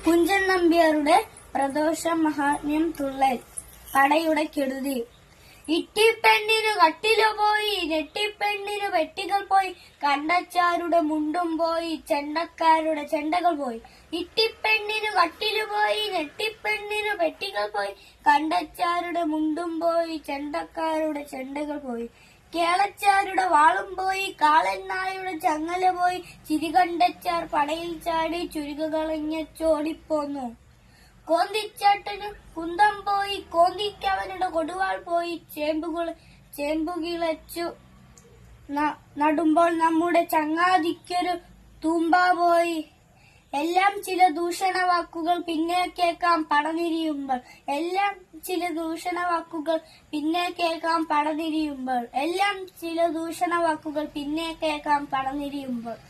കുഞ്ചൻ നമ്പ്യാരുടെ പ്രദോഷ മഹാത്മ്യം തുള്ളൽ. കടയുടെ കെടുതി. ഇട്ടിപ്പെണ്ണിനു കട്ടിലു പോയി, നെട്ടിപ്പെണ്ണിനു വെട്ടികൾ പോയി, കണ്ടച്ചാരുടെ മുണ്ടും പോയി, ചെണ്ടക്കാരുടെ ചെണ്ടകൾ പോയി. ഇട്ടിപ്പെണ്ണിനു കട്ടിലു പോയി, നെട്ടിപ്പെണ്ണിനു വെട്ടികൾ പോയി, കണ്ടച്ചാരുടെ മുണ്ടും പോയി, ചെണ്ടക്കാരുടെ ചെണ്ടകൾ പോയി. കേളച്ചാരുടെ വാളും പോയി, കാളൻ നായുടെ ചങ്ങല പോയി, ചിരികണ്ടച്ചാർ പടയിൽ ചാടി ചുരുക്കുകളഞ്ഞോടിപ്പോന്നു. കോന്തിച്ചേട്ടന് കുന്തം പോയി, കോന്തിക്കവനുടെ കൊടുവാൾ പോയി, ചേമ്പുകിളച്ചു നടുമ്പോൾ നമ്മുടെ ചങ്ങാതിക്കൊരു തൂമ്പ പോയി. എല്ലാം ചില ദൂഷണവാക്കുകൾ പിന്നെ കേൾക്കാം പടനിരിയുമ്പോൾ. എല്ലാം ചില ദൂഷണവാക്കുകൾ പിന്നെ കേൾക്കാം പടനിരിയുമ്പോൾ. എല്ലാം ചില ദൂഷണവാക്കുകൾ പിന്നെ കേൾക്കാം പടനിരിയുമ്പോൾ.